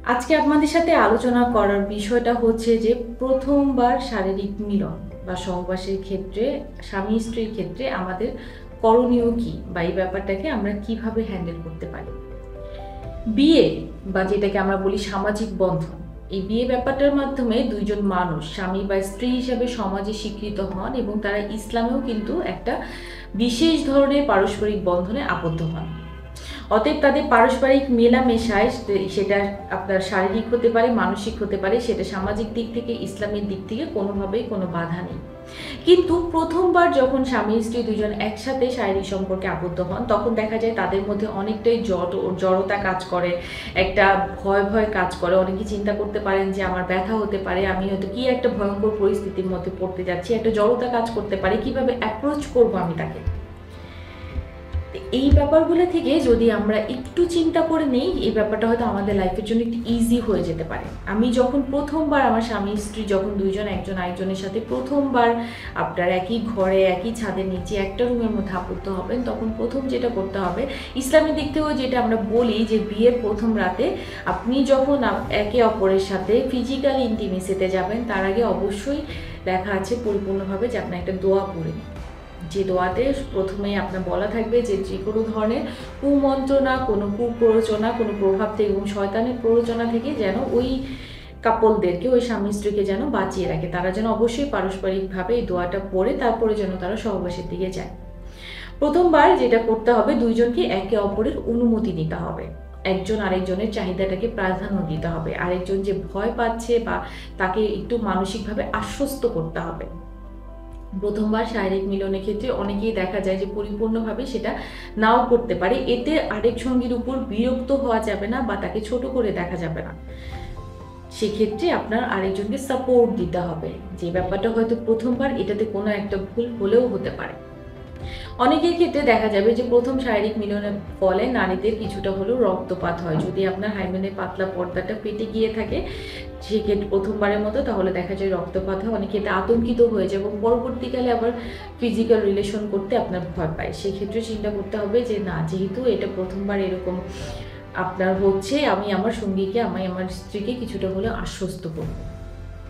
আজকে আপনাদের সাথে আলোচনা করার বিষয়টা হচ্ছে যে প্রথমবার শারীরিক মিলন বা সহবাসের ক্ষেত্রে স্বামী-স্ত্রীর ক্ষেত্রে আমাদের করণীয় কী? বা এই ব্যাপারটাকে আমরা কিভাবে হ্যান্ডেল করতে পারি? বিয়ে বা যেটাকে আমরা বলি সামাজিক বন্ধন, এই বিয়ে ব্যাপারটার মাধ্যমে ২ জন মানুষ স্বামী বা স্ত্রী হিসাবে সমাজে স্বীকৃত হন এবং তারা ইসলামেও কিন্তু একটা বিশেষ ধরনের পারস্পরিক বন্ধনে আবদ্ধ হন। অতএব তাদের পারস্পরিক মেলামেশায় সেটা আপনার শারীরিক হতে পারে, মানসিক হতে পারে, সেটা সামাজিক দিক থেকে, ইসলামের দিক থেকে কোনোভাবেই কোনো বাধা নেই। কিন্তু ১ম বার যখন স্বামী-স্ত্রী ২ জন একসাথে শারীরিক সম্পর্কে আবদ্ধ হন, তখন দেখা যায় তাদের মধ্যে অনেকটাই জড়তা কাজ করে, একটা ভয় কাজ করে। অনেকে চিন্তা করতে পারেন যে আমার ব্যথা হতে পারে, আমি হয়তো কি একটা ভয়ঙ্কর পরিস্থিতির মধ্যে পড়তে যাচ্ছি, একটা জড়তা কাজ করতে পারে, কিভাবে অ্যাপ্রোচ করব আমি তাকে। এই ব্যাপারগুলো থেকে যদি আমরা একটু চিন্তা করে নেই, এই ব্যাপারটা হয়তো আমাদের লাইফের জন্য একটু ইজি হয়ে যেতে পারে। আমি যখন ১ম বার আমার স্বামী-স্ত্রী যখন ২ জন একজন আরেকজনের সাথে ১ম বার আপনার একই ঘরে, একই ছাদের নিচে একটা রুমের মধ্যে আবদ্ধ হবেন, তখন ১ম যেটা করতে হবে, ইসলামের দিক থেকেও যেটা আমরা বলি যে বিয়ের ১ম রাতে আপনি যখন একে অপরের সাথে ফিজিক্যাল ইন্টিমেসিতে যাবেন, তার আগে অবশ্যই লেখা আছে পরিপূর্ণভাবে যে আপনার একটা দোয়া পড়ে নিন। যে দোয়াতে ১ম এই আপনার বলা থাকবে যে যেকোনো ধরনের কুমন্ত্রণা, কোনো কুপ্ররোচনা, কোনো প্রভাব থেকে এবং শয়তানের প্ররোচনা থেকে যেন ওই কাপলদেরকে, ওই স্বামী-স্ত্রীকে যেন বাঁচিয়ে রাখে। তারা যেন অবশ্যই পারস্পরিকভাবে এই দোয়াটা পড়ে তারপরে যেন তারা সহবাসের দিকে যায়। ১ম বার যেটা করতে হবে, ২ জনকে একে অপরের অনুমতি নিতে হবে। একজন আরেকজনের চাহিদাটাকে প্রাধান্য দিতে হবে। আরেকজন যে ভয় পাচ্ছে বা তাকে একটু মানসিকভাবে আশ্বস্ত করতে হবে। ১ম বার শারীরিক মিলনের ক্ষেত্রে অনেকেই দেখা যায় যে পরিপূর্ণভাবে সেটা নাও করতে পারে। এতে আরেক সঙ্গীর উপর বিরক্ত হওয়া যাবে না বা তাকে ছোট করে দেখা যাবে না। সেক্ষেত্রে আপনার আরেকজনকে সাপোর্ট দিতে হবে। যে ব্যাপারটা হয়তো ১ম বার এটাতে কোনো একটা ভুল হলেও হতে পারে। অনেকের ক্ষেত্রে দেখা যাবে যে ১ম শারীরিক মিলনের ফলে নারীদের কিছুটা হলেও রক্তপাত হয়। যদি আপনার হাইমেনের পাতলা পর্দাটা ফেটে গিয়ে থাকে, সেক্ষেত্রে ১ম বারের মতো তাহলে দেখা যায় রক্তপাত হয়। অনেকে এতে আতঙ্কিত হয়ে যায় এবং পরবর্তীকালে আবার ফিজিক্যাল রিলেশন করতে আপনার ভয় পায়। সেক্ষেত্রে চিন্তা করতে হবে যে না, যেহেতু এটা ১ম বার এরকম আপনার হচ্ছে, আমি আমার সঙ্গীকে, আমি আমার স্ত্রীকে কিছুটা হলেও আশ্বস্ত করব।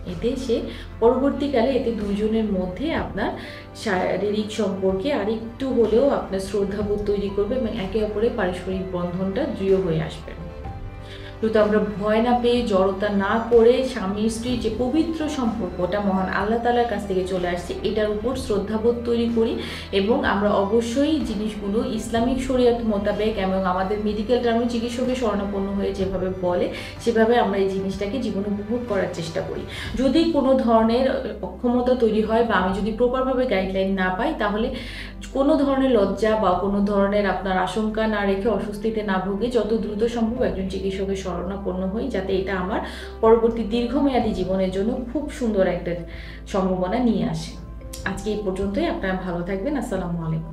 এতে সে পরবর্তীকালে এতে ২ জনের মধ্যে আপনার শারীরিক সম্পর্কে আরেকটু হলেও আপনার শ্রদ্ধাবোধ তৈরি করবে এবং একে অপরের পারস্পরিক বন্ধনটা দৃঢ় হয়ে আসবে। যেহেতু আমরা ভয় না পেয়ে, জড়তা না করে স্বামী-স্ত্রীর যে পবিত্র সম্পর্ক, ওটা মহান আল্লাহ তাআলার কাছ থেকে চলে আসছে, এটার উপর শ্রদ্ধাবোধ তৈরি করি এবং আমরা অবশ্যই জিনিসগুলো ইসলামিক শরিয়ত মোতাবেক এবং আমাদের মেডিকেল টার্মে চিকিৎসকের শরণাপন্ন হয়ে যেভাবে বলে, সেভাবে আমরা এই জিনিসটাকে জীবনে উপভোগ করার চেষ্টা করি। যদি কোনো ধরনের অক্ষমতা তৈরি হয় বা আমি যদি প্রপারভাবে গাইডলাইন না পাই, তাহলে কোনো ধরনের লজ্জা বা কোনো ধরনের আপনার আশঙ্কা না রেখে, অস্বস্তিতে না ভুগে যত দ্রুত সম্ভব একজন চিকিৎসকের শরণাপন্ন হই, যাতে এটা আমার পরবর্তী দীর্ঘমেয়াদী জীবনের জন্য খুব সুন্দর একটা সম্ভাবনা নিয়ে আসে। আজকে এই পর্যন্তই। আপনারা ভালো থাকবেন। আসসালামু আলাইকুম।